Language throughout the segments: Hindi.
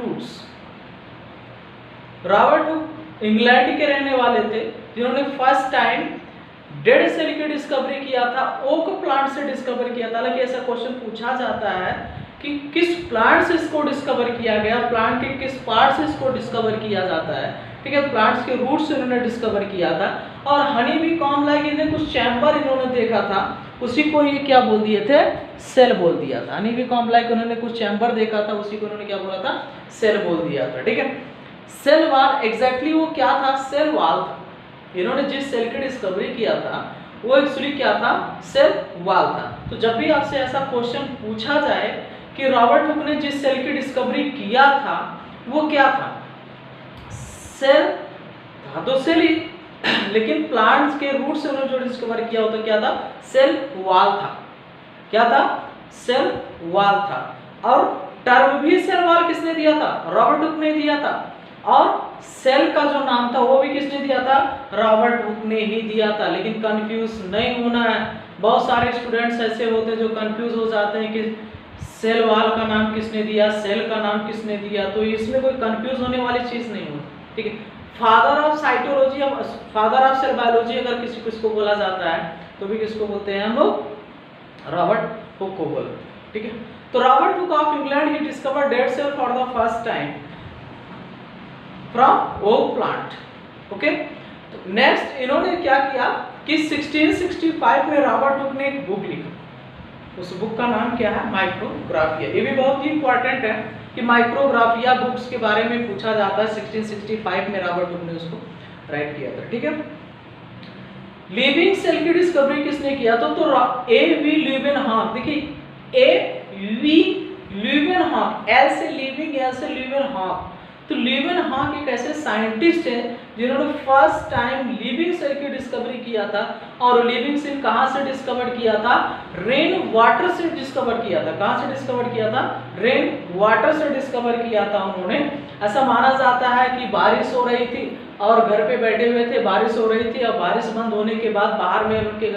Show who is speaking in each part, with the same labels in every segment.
Speaker 1: रूट्स। रॉबर्ट हुक इंग्लैंड के रहने वाले थे जिन्होंने फर्स्ट टाइम डेड सेल की डिस्कवरी किया था, ओक प्लांट से डिस्कवर किया था। हालांकि ऐसा क्वेश्चन पूछा जाता है कि किस प्लांट से इसको डिस्कवर किया गया, प्लांट के किस पार्ट से इसको डिस्कवर किया जाता है, ठीक है। प्लांट्स के रूट से इन्होंने डिस्कवर किया था। और हनी बी कॉम्ब लाइक इन्हें कुछ चैम्बर इन्होंने देखा था, उसी को ये क्या बोल दिए थे, सेल बोल दिया था। हनी बी कॉम्ब लाइक उन्होंने कुछ चैम्बर देखा था, उसी को उन्होंने क्या बोला था, सेल बोल दिया था, ठीक है। सेल वॉल एग्जैक्टली वो क्या था, सेल वॉल था। इन्होंने जिस सेल की डिस्कवरी किया था वो एक्चुअली क्या था, सेल वॉल था। तो जब भी आपसे ऐसा क्वेश्चन पूछा जाए कि रॉबर्ट हुक ने जिस सेल की डिस्कवरी किया था वो क्या था, सेल था तो सेल ही, लेकिन प्लांट्स के रूट से उन्होंने जो डिस्कवर किया हो तो क्या था, सेल वॉल था। क्या था, सेल वॉल था। और टर्म भी सेल वॉल किसने दिया था, रॉबर्ट हुक ने दिया था। और सेल का जो नाम था वो भी किसने दिया था, रॉबर्ट हुक ने ही दिया था। लेकिन कंफ्यूज नहीं होना है, बहुत सारे स्टूडेंट्स ऐसे होते हैं जो कंफ्यूज हो जाते हैं कि सेल वॉल का नाम किसने दिया, सेल का नाम किसने दिया। तो इसमें कोई कंफ्यूज होने वाली चीज नहीं होती, ठीक है। Father of cytology, father of cell biology अगर किसी को इसको बोला जाता है तो भी किसको बोलते हैं हम लोग, रॉबर्ट हुक को बोलते हैं, ठीक है। तो रॉबर्ट हुक ऑफ इंग्लैंड ही discovered dead cell for the first time from oak plant, okay. तो नेक्स्ट इन्होंने क्या किया कि 1665 में रॉबर्ट हुक ने एक बुक लिखा। उस बुक का नाम क्या है, माइक्रोग्राफिया। ये भी बहुत ही इंपॉर्टेंट है कि माइक्रोग्राफिया बुक्स के बारे में पूछा जाता है। 1665 में रॉबर्ट हुक ने उसको राइट किया था, ठीक है। लिविंग सेल की डिस्कवरी किसने किया था, तो ए वी ल्यूवेनहॉक। देखिए ए वी ल्यूवेनहॉक, एल से लिविंग, एल से ल्यूवेनहॉक। तो ल्यूवेनहॉक एक ऐसे साइंटिस्ट हैं जिन्होंने फर्स्ट टाइम लिविंग सेल की डिस्कवरी किया था। और लिविंग सेल कहाँ से डिस्कवर किया था, रेन वाटर से डिस्कवर किया था। कहाँ से डिस्कवर किया था, रेन वाटर से डिस्कवर किया था उन्होंने। ऐसा माना जाता है कि बारिश हो रही थी और घर पे बैठे हुए थे, बारिश हो रही थी और बारिश बंद होने के बाद बाहर में उनके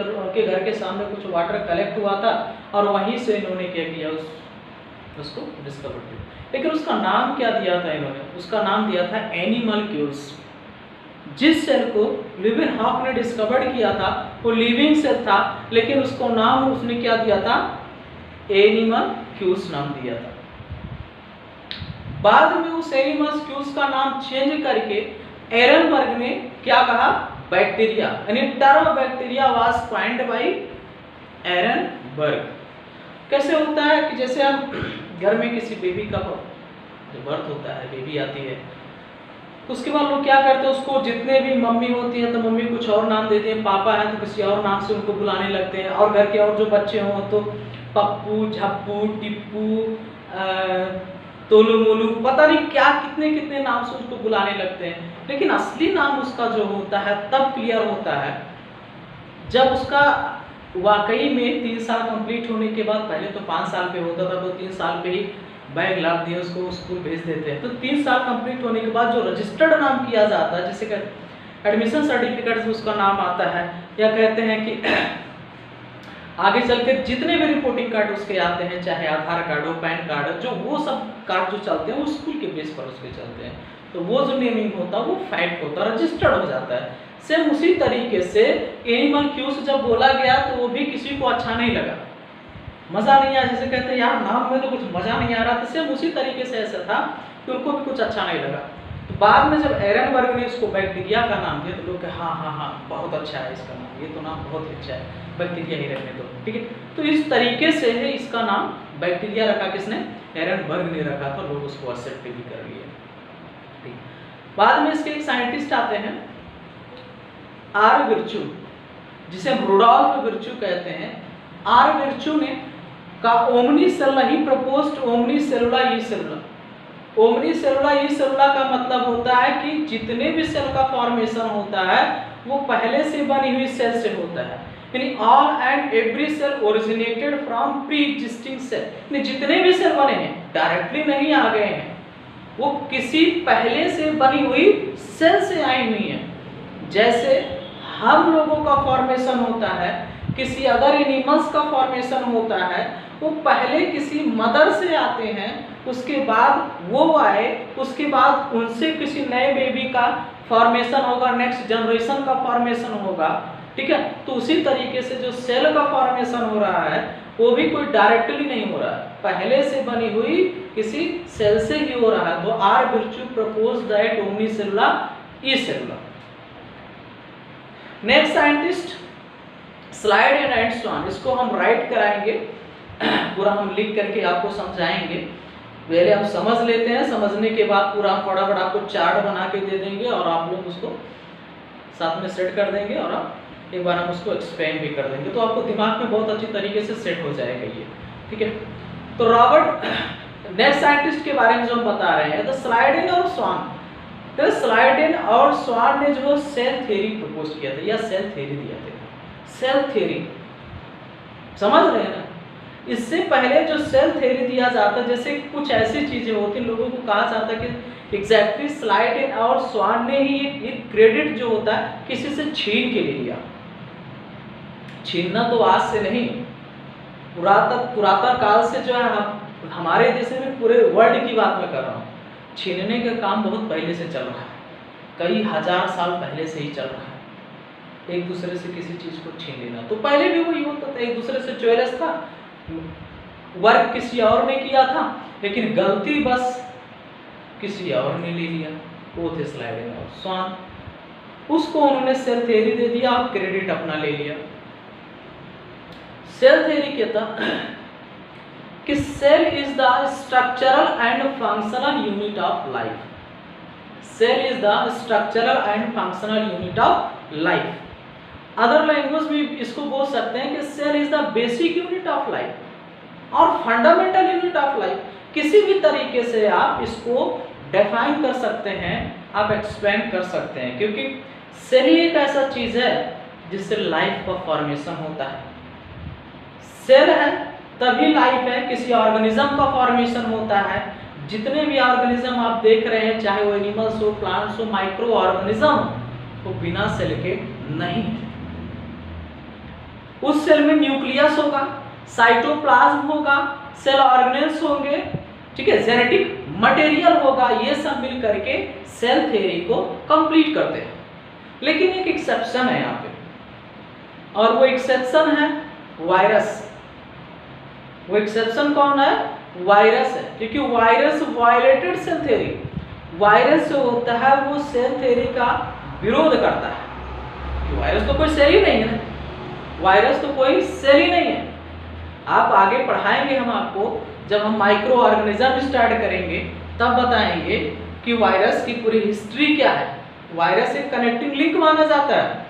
Speaker 1: घर के सामने कुछ वाटर कलेक्ट हुआ था और वहीं से इन्होंने क्या किया, उसको डिस्कवर किया। लेकिन उसका नाम क्या दिया था इन्होंने, उसका नाम दिया था एनिमलक्यूल्स। जिस सेल को ल्यूवेनहॉक ने डिस्कवर किया था वो लिविंग सेल था, लेकिन उसको नाम उसने क्या दिया था, एनिमलक्यूल्स नाम दिया था। बाद में उस एनिमलक्यूल्स का नाम चेंज करके एरनबर्ग ने क्या कहा, बैक्टीरिया, यानी term bacteria was coined by Ehrenberg. कैसे होता है कि जैसे हम घर में किसी बेबी का जो बर्थ होता है, बेबी आती है, उसके बाद लोग क्या करते हैं, उसको जितने भी मम्मी होती है तो मम्मी कुछ और नाम देते हैं, पापा है तो किसी और नाम से उनको बुलाने लगते हैं, और घर के और जो बच्चे हों तो पप्पू, झप्पू, टिप्पू, तोलू मोलू, पता नहीं क्या कितने कितने नाम से उसको बुलाने लगते हैं। लेकिन असली नाम उसका जो होता है तब क्लियर होता है जब उसका वाकई में 3 साल कंप्लीट होने के बाद, पहले तो 5 साल पे होता था तो 3 साल पे ही बैग लाद दिए उसको स्कूल भेज देते हैं। तो 3 साल कंप्लीट होने के बाद जो रजिस्टर्ड नाम किया जाता है, जैसे कि एडमिशन सर्टिफिकेट से उसका नाम आता है, या कहते हैं कि आगे चल के जितने भी रिपोर्टिंग कार्ड उसके आते हैं, चाहे आधार कार्ड हो, पैन कार्ड हो, जो वो सब कार्ड जो चलते हैं वो स्कूल के बेस पर उसके चलते हैं, तो वो जो नेमिंग होता है वो फैक्ट होता है, रजिस्टर्ड हो जाता है। सेम उसी तरीके से एनिमलक्यूल्स जब बोला गया तो वो भी किसी को अच्छा नहीं लगा, मज़ा नहीं आया, जैसे कहते हैं यार नाम में तो कुछ मज़ा नहीं आ रहा था। सेम उसी तरीके से ऐसा था कि उनको भी कुछ अच्छा नहीं लगा। तो बाद में जब एरनबर्ग ने इसको बैक्टीरिया का नाम दिया तो लोग कहे हाँ बहुत अच्छा है इसका नाम, ये तो नाम बहुत ही अच्छा है, बैक्टीरिया ही रखने दो, ठीक है। तो इस तरीके से है इसका नाम बैक्टीरिया रखा, किसने, एरनबर्ग ने रखा था, लोग उसको एक्सेप्ट भी कर लिए, ठीक। बाद में इसके एक साइंटिस्ट आते हैं आर विर्चू, जिसे हम रुडोल्फ विर्चू कहते हैं। आर विर्चू ने का ओमनी सेलुला ही प्रपोज्ड ओमनी सेलुला ई सेलुला। ओमनी सेलुला ई सेलुला का मतलब होता है कि जितने भी सेल का फॉर्मेशन होता है वो पहले से बनी हुई सेल से होता है, यानी all and every cell originated from pre existing cell. यानी जितने भी सेल बने हैं डायरेक्टली नहीं आ गए हैं, वो किसी पहले से बनी हुई सेल से आई हुई हैं। जैसे हम लोगों का फॉर्मेशन होता है, किसी अदर एनिमल्स का फॉर्मेशन होता है, वो पहले किसी मदर से आते हैं उसके बाद वो आए, उसके बाद उनसे किसी नए बेबी का फॉर्मेशन होगा, नेक्स्ट जनरेशन का फॉर्मेशन होगा, ठीक है। तो उसी तरीके से जो सेल का फॉर्मेशन हो रहा है वो भी कोई डायरेक्टली नहीं हो रहा है, पहले से बनी हुई किसी सेल से ही हो रहा है। तो R Virchow propose that omni cellular e cellular. Next scientist slide and so on, इसको हम राइट कराएंगे, पूरा हम लिख करके आपको समझाएंगे। पहले हम समझ लेते हैं, समझने के बाद पूरा हम फटाफट आपको चार्ट बना के दे देंगे और आप लोग उसको साथ में सेट कर देंगे और एक बार हम उसको एक्सप्लेन भी कर देंगे, तो आपको दिमाग में बहुत अच्छी तरीके से सेट हो जाएगा ये, ठीक है। तो रॉबर्ट नेक्स्ट साइंटिस्ट के बारे में जो हम बता रहे हैं, द स्लाइडेन और स्वान, तो स्लाइडेन और स्वान ने जो सेल थ्योरी प्रपोज किया था या सेल थ्योरी दिया था, सेल थ्योरी समझ रहे हैं ना। इससे पहले जो सेल थ्योरी दिया जाता है, जैसे कुछ ऐसी चीजें होती, लोगों को कहा जाता है कि एग्जैक्टली स्लाइडेन और स्वान ने ही एक क्रेडिट जो होता है किसी से छीन के ले लिया। छीनना तो आज से नहीं, पुरातन काल से जो है, हमारे जैसे में पूरे वर्ल्ड की बात मैं कर रहा हूँ, छीनने का काम बहुत पहले से चल रहा है, कई हजार साल पहले से ही चल रहा है, एक दूसरे से किसी चीज को छीन लेना। तो पहले भी वही होता था, एक दूसरे से ज्वेलर्स था, वर्क किसी और ने किया था, लेकिन गलती बस किसी और ने ले लिया, वो थे स्लाइडेन और स्वान। उसको उन्होंने सेल थ्योरी दे दिया और क्रेडिट अपना ले लिया। सेल थ्योरी कहता कि cell is the structural and functional unit of life, cell is the structural and functional unit of life. Other language में इसको बोल सकते हैं कि cell is the basic unit of life और फंडामेंटल यूनिट ऑफ लाइफ। किसी भी तरीके से आप इसको डिफाइन कर सकते हैं, आप एक्सप्लेन कर सकते हैं, क्योंकि सेल ही एक ऐसा चीज है जिससे लाइफ का फॉर्मेशन होता है। सेल है तभी लाइफ है, किसी ऑर्गेनिज्म का फॉर्मेशन होता है। जितने भी ऑर्गेनिज्म आप देख रहे हैं, चाहे वो एनिमल्स हो, प्लांट्स हो, माइक्रो ऑर्गेनिज्म, वो बिना सेल के नहीं है। उस सेल में न्यूक्लियस होगा, साइटोप्लाज्म होगा, सेल ऑर्गेनेल्स होंगे, ठीक है, जेनेटिक मटेरियल होगा, ये सब मिल करके सेल थ्योरी को कंप्लीट करते हैं। लेकिन एक एक्सेप्शन है यहाँ पे, और वो एक्सेप्शन है वायरस। वो एक्सेप्शन कौन है? वायरस है, क्योंकि virus violated cell theory. Virus जो होता है वो सेल थ्योरी का विरोध करता है। वायरस तो कोई सेल ही नहीं है, वायरस तो कोई सेल ही नहीं है। आप आगे पढ़ाएंगे हम आपको, जब हम माइक्रो ऑर्गेनिज्म स्टार्ट करेंगे तब बताएंगे कि वायरस की पूरी हिस्ट्री क्या है। वायरस एक कनेक्टिंग लिंक माना जाता है,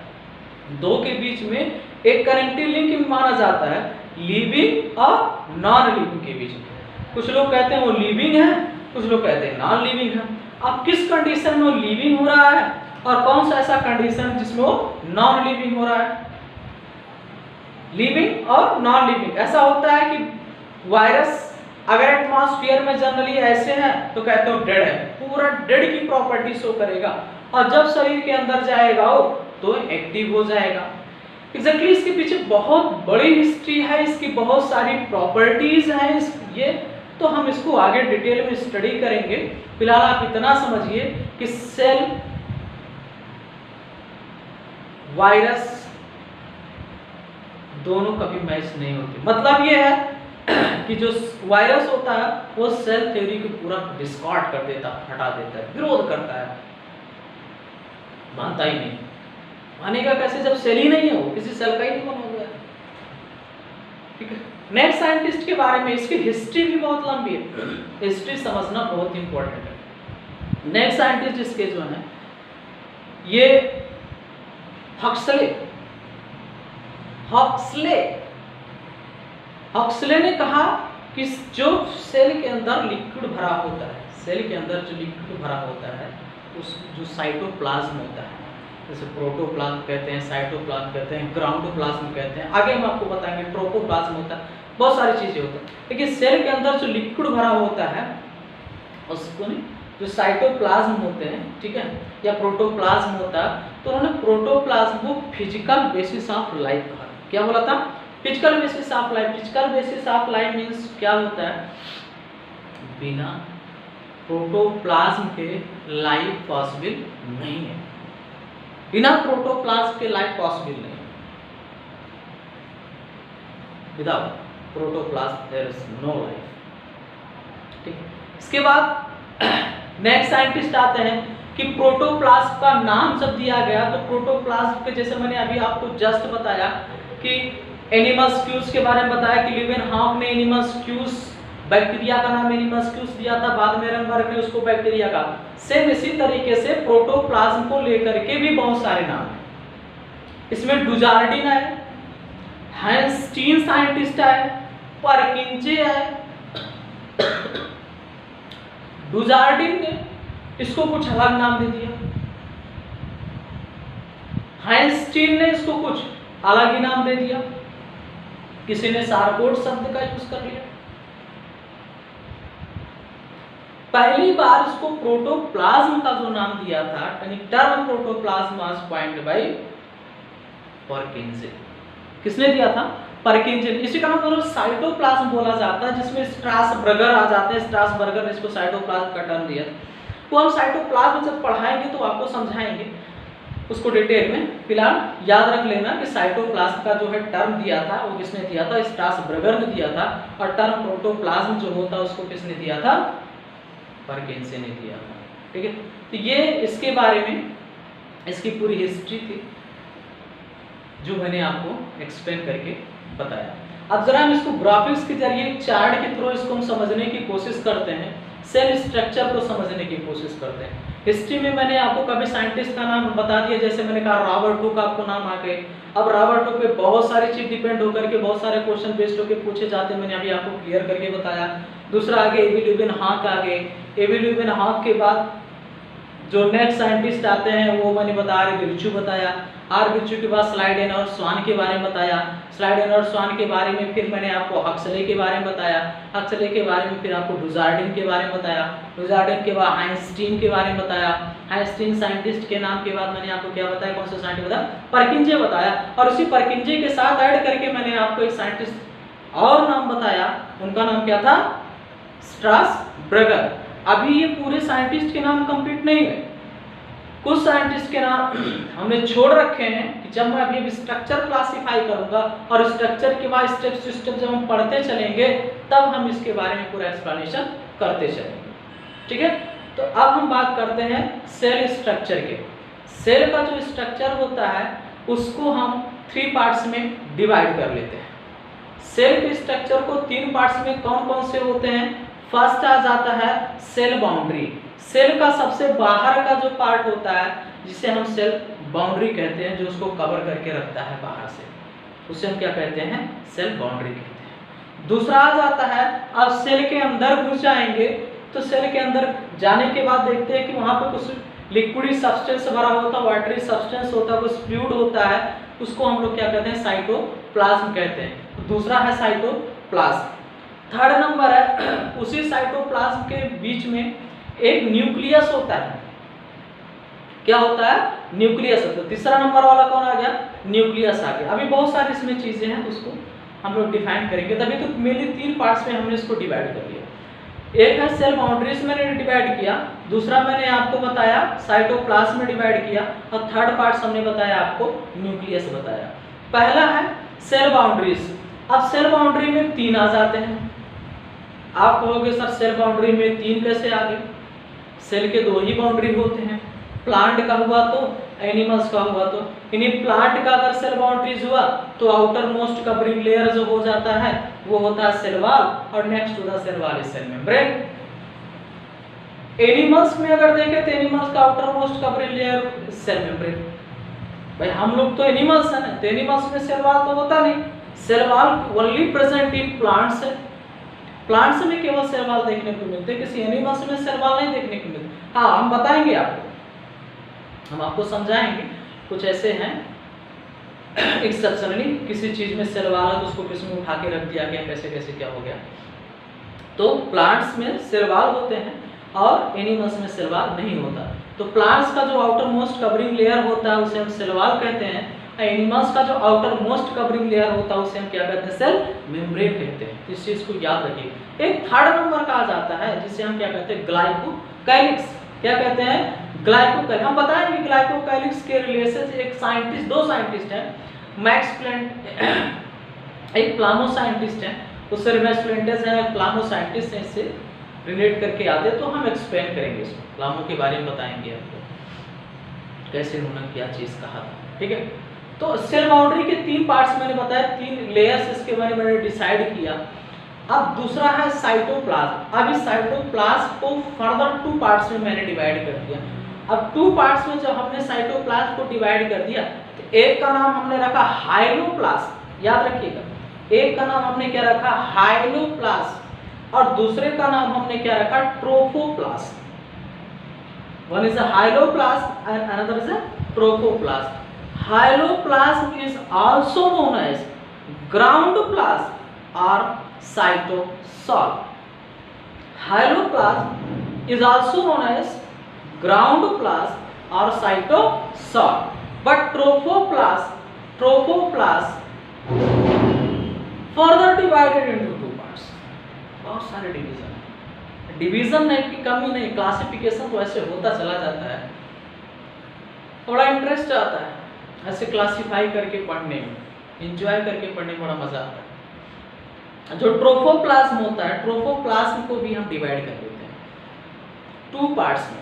Speaker 1: दो के बीच में एक कनेक्टिंग लिंक माना जाता है, लिविंग और नॉन लिविंग के बीच में। कुछ लोग कहते हैं वो लिविंग है, कुछ लोग कहते हैं नॉन लिविंग है। अब किस कंडीशन में वो लिविंग हो रहा है और कौन सा ऐसा कंडीशन जिसमें वो नॉन लिविंग हो रहा है? लिविंग और नॉन लिविंग। ऐसा होता है कि वायरस अगर एटमॉस्फेयर में जनरली ऐसे हैं तो कहते हो डेड है, पूरा डेड की प्रॉपर्टी शो करेगा, और जब शरीर के अंदर जाएगा वो तो एक्टिव हो जाएगा। एग्जैक्टली इसके पीछे बहुत बड़ी हिस्ट्री है, इसकी बहुत सारी प्रॉपर्टीज हैं ये, तो हम इसको आगे डिटेल में स्टडी करेंगे। फिलहाल आप इतना समझिए कि सेल, वायरस दोनों कभी मैच नहीं होते। मतलब ये है कि जो वायरस होता है वो सेल थ्योरी को पूरा डिस्कार्ड कर देता, हटा देता है, विरोध करता है, मानता ही नहीं। मानेगा कैसे जब सेल ही नहीं है, वो किसी सेल का ही नहीं बना हुआ है, ठीक है। नेक्स्ट साइंटिस्ट के बारे में, इसकी हिस्ट्री भी बहुत लंबी है, हिस्ट्री समझना बहुत इंपॉर्टेंट है। नेक्स्ट साइंटिस्ट इसके जो है ये हक्सले ने कहा कि जो सेल के अंदर लिक्विड भरा होता है, सेल के अंदर जो लिक्विड भरा होता है उस जो साइटोप्लाज्म होता है, जैसे प्रोटोप्लाज्म कहते हैं, साइटोप्लाज्म कहते हैं, ग्राउंडोप्लाज्म कहते हैं, आगे हम आपको बताएंगे ट्रोपोप्लाज्म होता है, बहुत सारी चीजें होती हैं। लेकिन सेल के अंदर जो लिक्विड भरा होता है उसको जो साइटोप्लाज्म होते हैं, ठीक है, या प्रोटोप्लाज्म होता है, तो उन्होंने प्रोटोप्लाज्म को फिजिकल बेसिस ऑफ लाइफ कहा। क्या बोला था? Physical basis of life. Physical basis of life means क्या होता है? बिना प्रोटोप्लाज्म के लाइफ पॉसिबल नहीं है। बिना प्रोटोप्लाज्म के लाइफ पॉसिबल नहीं है। Without protoplasm there is no life. ठीक है, इसके बाद नेक्स्ट साइंटिस्ट आते हैं कि प्रोटोप्लाज्म का नाम जब दिया गया तो प्रोटोप्लाज्म के जैसे मैंने अभी आपको जस्ट बताया कि एनिमल्स्क्यूज के बारे में बताया कि लीवेनहॉक ने एनिमल्स्क्यूज बैक्टीरिया का नाम एनिमल्स्क्यूज दिया था, बाद में एरनबर्ग ने उसको बैक्टीरिया का। सेम इसी तरीके से प्रोटोप्लाज्म को लेकर के भी बहुत सारे नाम हैं। इसमें डुजार्डिन है, हैंस्टीन साइंटिस्ट है, परकिंजे है। डुजार्डिन ने इसको कुछ अलग नाम दे दिया, हैंस्टीन ने इसको कुछ अलग ही नाम दे दिया, किसी ने सारकोड शब्द का यूज कर लिया। पहली बार इसको प्रोटोप्लाज्म का जो नाम दिया था, यानी term protoplasm was coined bye परकिंजे। किसने दिया था? परकिंजे। इसी का मतलब साइटोप्लाज्म बोला जाता है, जिसमें स्ट्रासबर्गर आ जाते हैं। स्ट्रासबर्गर ने इसको साइटोप्लाज्म का टर्म दिया। तो हम साइटोप्लाज्म जब पढ़ाएंगे तो आपको समझाएंगे उसको डिटेल में। फिलहाल याद रख लेना कि साइटोप्लाज्म का जो है टर्म दिया था वो किसने दिया था? स्ट्रासबर्गर ने दिया था। और टर्म प्रोटोप्लाज्म जो होता है उसको किसने दिया था? परकिंजे ने दिया था। ठीक है, तो ये इसके बारे में इसकी पूरी हिस्ट्री थी जो मैंने आपको एक्सप्लेन करके बताया। अब जरा हम इसको ग्राफिक्स के जरिए चार्ट के थ्रू इसको हम समझने की कोशिश करते हैं, सेल स्ट्रक्चर को समझने की कोशिश करते हैं। हिस्ट्री में मैंने आपको कभी साइंटिस्ट का नाम बता दिया, जैसे मैंने कहा रॉबर्ट हुक आपको नाम आ गए। अब रॉबर्ट हुक पे बहुत सारी चीज डिपेंड होकर के बहुत सारे क्वेश्चन बेस्ड होकर पूछे जाते हैं, मैंने अभी आपको क्लियर करके बताया। दूसरा आगे एबी ल्यूवेनहॉक आ गए। एबी ल्यूवेनहॉक के बाद जो नेक्स्ट साइंटिस्ट आते हैं वो मैंने बताया आर बिरचू बताया। आर बिरचू के बाद स्लाइडेन और स्वान के बारे में बताया। स्लाइडेन और स्वान के बारे में फिर मैंने आपको हक्सले के बारे में बताया। हक्सले के बारे में फिर आपको डुजार्डिन के बारे में बताया। डुजार्डिन के बाद आइंस्टीन के बारे में बताया। आइंस्टीन साइंटिस्ट के नाम के बाद मैंने आपको क्या बताया? कौन सा साइंटिस्ट बताया? परकिंजे बताया। और उसी परकिंजे के साथ ऐड करके मैंने आपको एक साइंटिस्ट और नाम बताया, उनका नाम क्या था? स्ट्रासबर्गर। अभी ये पूरे साइंटिस्ट के नाम कंप्लीट नहीं है, कुछ साइंटिस्ट के नाम हमने छोड़ रखे हैं कि जब मैं अभी स्ट्रक्चर क्लासिफाई करूंगा और स्ट्रक्चर के बाद स्टेप सिस्टम जब हम पढ़ते चलेंगे तब हम इसके बारे में पूरा एक्सप्लेनेशन करते चलेंगे। ठीक है, तो अब हम बात करते हैं सेल स्ट्रक्चर के। सेल का जो स्ट्रक्चर होता है उसको हम 3 पार्ट्स में डिवाइड कर लेते हैं। सेल के स्ट्रक्चर को 3 पार्ट्स में कौन कौन से होते हैं? फर्स्ट आ जाता है सेल बाउंड्री। सेल का सबसे बाहर का जो पार्ट होता है जिसे हम सेल बाउंड्री कहते हैं, जो उसको कवर करके रखता है बाहर से, उसे हम क्या कहते हैं? सेल बाउंड्री कहते हैं। दूसरा आ जाता है, अब सेल के अंदर घुस जाएंगे तो सेल के अंदर जाने के बाद देखते हैं कि वहाँ पर कुछ लिक्विड सब्सटेंस भरा होता है, वाटरी सब्सटेंस होता है, कुछ फ्लूइड होता है, उसको हम लोग क्या कहते हैं? साइटोप्लाज्म कहते हैं। तो दूसरा है साइटोप्लाज्म। थर्ड नंबर है उसी साइटोप्लाज्म के बीच में एक न्यूक्लियस होता है। क्या होता है? न्यूक्लियस होता है। तीसरा नंबर वाला कौन आ गया? न्यूक्लियस आ गया। अभी बहुत सारी इसमें चीजें हैं, उसको हम लोग डिफाइन करेंगे। तभी तो मेनली 3 पार्ट्स में हमने इसको डिवाइड कर लिया। एक है सेल बाउंड्रीज मैंने डिवाइड किया, दूसरा मैंने आपको बताया साइटोप्लाज्म में डिवाइड किया, और थर्ड पार्ट हमने बताया आपको न्यूक्लियस बताया। पहला है सेल बाउंड्रीज। अब सेल बाउंड्री में 3 आ जाते हैं। आप कहोगे सर सेल बाउंड्री में 3 कैसे आ गए? सेल के 2 ही बाउंड्री होते हैं, प्लांट का हुआ तो एनिमल्स का हुआ तो। इन्हीं प्लांट का अगर सेल बाउंड्रीज हुआ तो आउटर मोस्ट कवरिंग लेयर जो हो जाता है वो होता है सेल वॉल, और next to the cell wall is cell membrane. Animals में अगर देखें तो एनिमल्स का outermost covering layer cell membrane. भाई हम लोग तो एनिमल्स है ना, तो एनिमल्स में सेल वॉल तो होता नहीं। Cell wall only present in plants है। प्लांट्स में केवल सेल वॉल देखने को मिलते हैं, किसी एनिमल्स में सेल वॉल नहीं देखने को मिलते। हाँ, हम बताएंगे आपको, हम आपको समझाएंगे कुछ ऐसे हैं एक्सेप्शनली किसी चीज में सेल वॉल है तो उसको किस में उठा के रख दिया गया, कैसे कैसे क्या हो गया। तो प्लांट्स में सेल वॉल होते हैं और एनिमल्स में सेल वॉल नहीं होता। तो प्लांट्स का जो आउटर मोस्ट कवरिंग लेयर होता है उसे हम सेल वॉल कहते हैं। एनिमल्स का जो आउटर मोस्ट कवरिंग लेयर होता है उसे हम क्या कहते हैं, सेल मेम्ब्रेन कहते हैं। इस चीज को याद रखिए। एक थर्ड नंबर का आ जाता है जिसे हम क्या कहते हैं, ग्लाइकोकैलिक्स। क्या कहते हैं, ग्लाइकोकैलिक्स। हम बताएंगे ग्लाइकोकैलिक्स के रिलेशन एक साइंटिस्ट, दो साइंटिस्ट हैं, मैक्स प्लैंक एक प्लानो साइंटिस्ट है, उससे मैक्स प्लैंटेस है, प्लानो साइंटिस्ट है, इससे रिलेट करके आते तो हम एक्सप्लेन करेंगे इसको, प्लानो के बारे में बताएंगे आपको कैसे उन्होंने क्या चीज कहा था। ठीक है, तो सेल बाउंड्री के 3 पार्ट्स मैंने बताया, 3 लेयर्स इसके बारे में मैंने डिसाइड किया। अब दूसरा है साइटोप्लाज्म। अब इस साइटोप्लाज्म को फर्दर 2 पार्ट्स में मैंने डिवाइड कर दिया। अब 2 पार्ट्स में जब हमने साइटोप्लाज्म को डिवाइड कर दिया तो एक का नाम हमने रखा हाइलोप्लाज्म, याद रखिएगा, एक का नाम हमने क्या रखा, हाइलोप्लाज्म, और दूसरे का नाम हमने क्या रखा, ट्रोफोप्लाज्म। One is a hyaloplasm and another is a tropoplasm. Hyaloplasm is also known as ground plasm or cytosol. Hyaloplasm is also known as ground plasm or cytosol. But tropoplasm further divided into 2 parts. बहुत सारे डिवीजन नहीं की कमी नहीं, क्लासिफिकेशन तो ऐसे होता चला जाता है, थोड़ा इंटरेस्ट आता है ऐसे क्लासिफाई करके पढ़ने में, एंजॉय करके पढ़ने में बड़ा मजा आता है। जो ट्रोफोप्लाज्म होता है, ट्रोफोप्लाज्म को भी हम डिवाइड कर देते हैं 2 पार्ट्स में।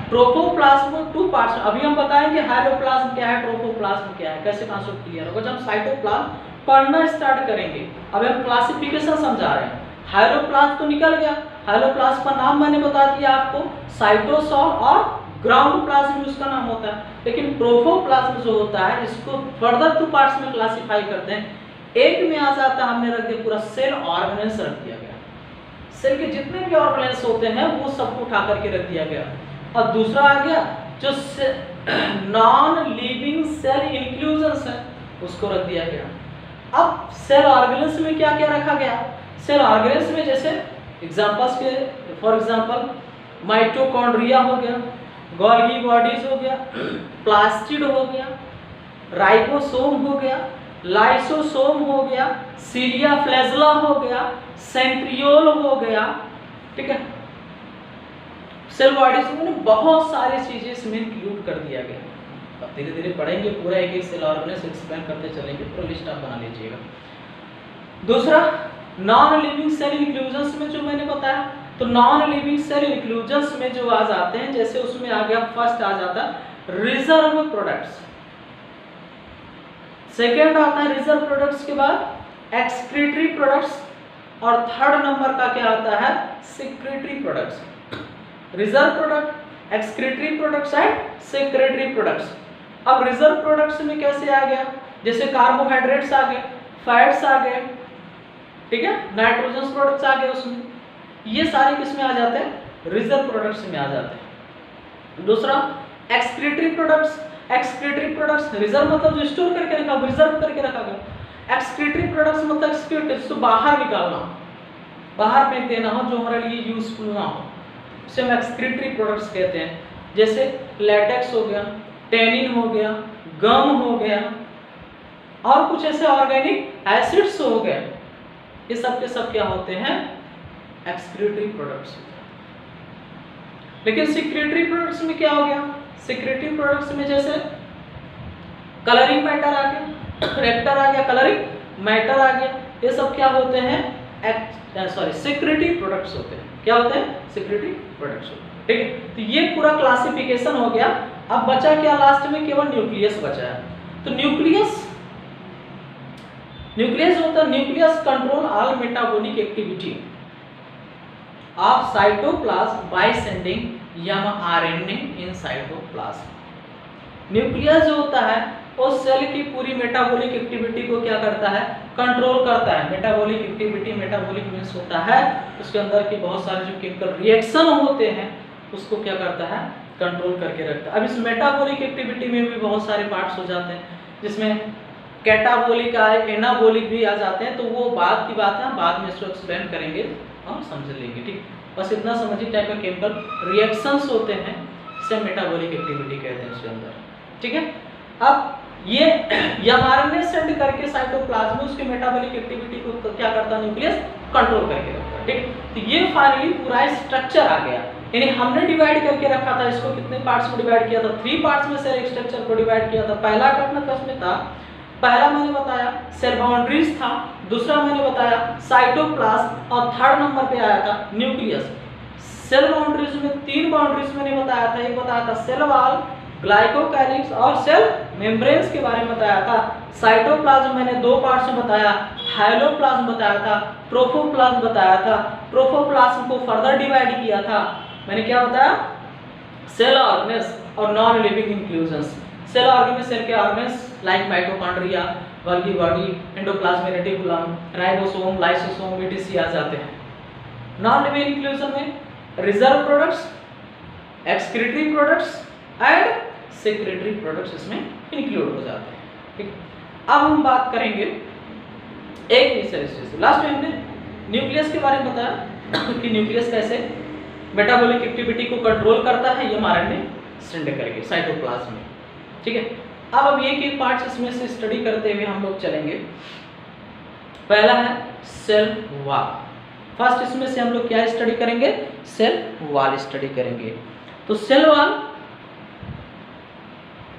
Speaker 1: ट्रोफोप्लाज्म को 2 पार्ट्स में, अभी हम बताएंगे हाइलोप्लाज्म क्या है, ट्रोफोप्लाज्म क्या है, कैसे कॉन्सेप्ट क्लियर होगा जब हम साइटोप्लाज्म पढ़ना स्टार्ट करेंगे। अब हम क्लासिफिकेशन समझा रहे हैं। हाइलोप्लाज्म तो निकल गया, हाइलोप्लाज्म का नाम मैंने बता दिया आपको, साइटोसॉल और ग्राउंड प्लाज्म उसका नाम होता है। लेकिन ट्रोफोप्लाज्म जो होता है इसको फर्दर 2 पार्ट्स में क्लासिफाई करते हैं। एक में आ जाता है, हमने रख दिया पूरा सेल ऑर्गेनेल्स रख दिया गया, सेल के जितने भी ऑर्गेनेल्स होते हैं वो सबको उठा करके रख दिया गया। और दूसरा आ गया जो नॉन लिविंग सेल इंक्लूजन्स है उसको रख दिया गया। अब सेल ऑर्गेनेल्स में क्या क्या रखा गया, सेल ऑर्गेनेल्स में जैसे एग्जांपल्स के फॉर एग्जांपल माइटोकॉन्ड्रिया हो गया, गोल्गी बॉडीज हो गया, प्लास्टिड हो गया, राइबोसोम हो गया, लाइसोसोम हो गया, सीलिया फ्लैजेला हो गया, सेंट्रियोल हो गया। ठीक है, सेल बॉडीज में बहुत सारी चीजें इसमें इंक्लूड कर दिया गया। अब धीरे धीरे पढ़ेंगे, पूरा एक एक सेल ऑर्गेनेल्स एक्सप्लेन करते चलेंगे, पूरा लिस्ट आप बना लीजिएगा। दूसरा नॉन लिविंग सेल इंक्लूजन्स में जो मैंने बताया, तो नॉन लिविंग सेल इंक्लूजन्स में जो आ जाते हैं, जैसे उसमें आ गया फर्स्ट आ जाता है रिजर्व प्रोडक्ट्स, सेकेंड आता है रिजर्व प्रोडक्ट्स के बाद एक्सक्रीटरी प्रोडक्ट्स, और थर्ड नंबर का क्या आता है, secretary products. Reserve product, excretory products and secretory products. अब रिजर्व प्रोडक्ट्स में कैसे आ गया, जैसे कार्बोहाइड्रेट्स आ गए, फैट्स आ गए, ठीक है, नाइट्रोजन प्रोडक्ट्स आ गए उसमें, ये सारे किसमें आ जाते हैं, रिजर्व प्रोडक्ट्स में आ जाते हैं। दूसरा excretory products, excretory products reserve मतलब जो स्टोर करके रखा, रिजर्व करके रखा गया। एक्सक्रीटरी प्रोडक्ट्स मतलब एक्सक्रीट तो बाहर निकालना, बाहर फेंक देना हो, जो हमारे लिए यूजफुल ना हो, उसे हम एक्सक्रीटरी प्रोडक्ट्स कहते हैं। जैसे लैटेक्स हो गया, टेनिन हो गया, गम हो गया, और कुछ ऐसे ऑर्गेनिक एसिड्स हो गए, ये सब के सब क्या होते हैं, एक्सक्रीटरी प्रोडक्ट्स। लेकिन सेक्रेटरी प्रोडक्ट्स में क्या हो गया, सेक्रेटरी प्रोडक्ट्स में जैसे कलरिंग मैटर आ गया, रेक्टर आ गया, कलरिंग मैटर आ गया, ये सब क्या होते हैं, सेक्रेटरी प्रोडक्ट्स होते हैं। क्या होते हैं, सेक्रेटरी प्रोडक्ट्स होते हैं। ठीक है, तो ये पूरा क्लासिफिकेशन हो गया। अब बचा क्या, लास्ट में केवल न्यूक्लियस बचा है। तो न्यूक्लियस होता है, nucleus control all metabolic activity of cytoplasm by sending mRNA in cytoplasm. Nucleus जो होता है वो सेल की पूरी मेटाबॉलिक एक्टिविटी को क्या करता है, कंट्रोल करता है। मेटाबॉलिक एक्टिविटी, मेटाबॉलिक मींस होता है उसके अंदर के बहुत सारे जो केमिकल रिएक्शन होते हैं उसको क्या करता है, कंट्रोल करके रखता है। अब इस मेटाबॉलिक एक्टिविटी में भी बहुत सारे पार्ट्स हो जाते हैं, जिसमें कैटाबॉलिक आए, एनाबॉलिक भी आ जाते हैं, तो वो बाद की बात है, बाद में इसको एक्सप्लेन करेंगे, हम समझ लेंगे। ठीक, बस इतना समझिए, टाइप का केमिकल रिएक्शंस होते हैं, इसे मेटाबॉलिक एक्टिविटी कहते हैं उसके अंदर। ठीक है, अब ये mRNA सेंड करके साइटोप्लाज्म में उसके मेटाबॉलिक एक्टिविटी को क्या करता है, न्यूक्लियस कंट्रोल करके रखता है, ठीक। तो ये फाइनली पूरा स्ट्रक्चर आ गया, यानी हमने डिवाइड करके रखा था इसको, कितने पार्ट्स में डिवाइड किया था, 3 पार्ट्स में सेल स्ट्रक्चर को डिवाइड किया था। पहला घटना किसमें था, पहला मैंने बताया सेल बाउंड्रीज था, दूसरा मैंने बताया साइटोप्लाज्म, और थर्ड नंबर पे आया था न्यूक्लियस। सेल बाउंड्रीज में 3 बाउंड्रीज मैंने बताया था, एक बताया था सेल वॉल, ग्लाइकोकैलिक्स और सेल मेम्ब्रेन्स के बारे में बताया था। साइटोप्लाज्म मैंने 2 पार्ट्स में बताया, हाइलोप्लाज्म बताया था, प्रोफोप्लाज्म बताया था। प्रोफोप्लाज्म को फर्दर डिवाइड किया था, मैंने क्या बताया, सेल ऑर्गेन्स और non living inclusions. Cell organ, cell के organs like mitochondria, Golgi body, endoplasmic reticulum, ribosome, lysosome, ETC आ जाते हैं। नॉन लिविंग इंक्लूजन में reserve products, excretory products and secretory products इसमें इंक्लूड हो जाते हैं, ठीक। अब हम बात करेंगे एक विषय से, लास्ट में हमने न्यूक्लियस के बारे में बताया कि न्यूक्लियस कैसे मेटाबॉलिक एक्टिविटी को कंट्रोल करता है, ये mRNA सेंड करके साइटोप्लाज्म में, ठीक है। अब एक एक पार्ट्स इसमें से स्टडी करते हुए हम लोग चलेंगे। पहला है सेल वॉल। फर्स्ट इसमें से हम लोग क्या स्टडी करेंगे, सेल वॉल स्टडी करेंगे। तो सेल वॉल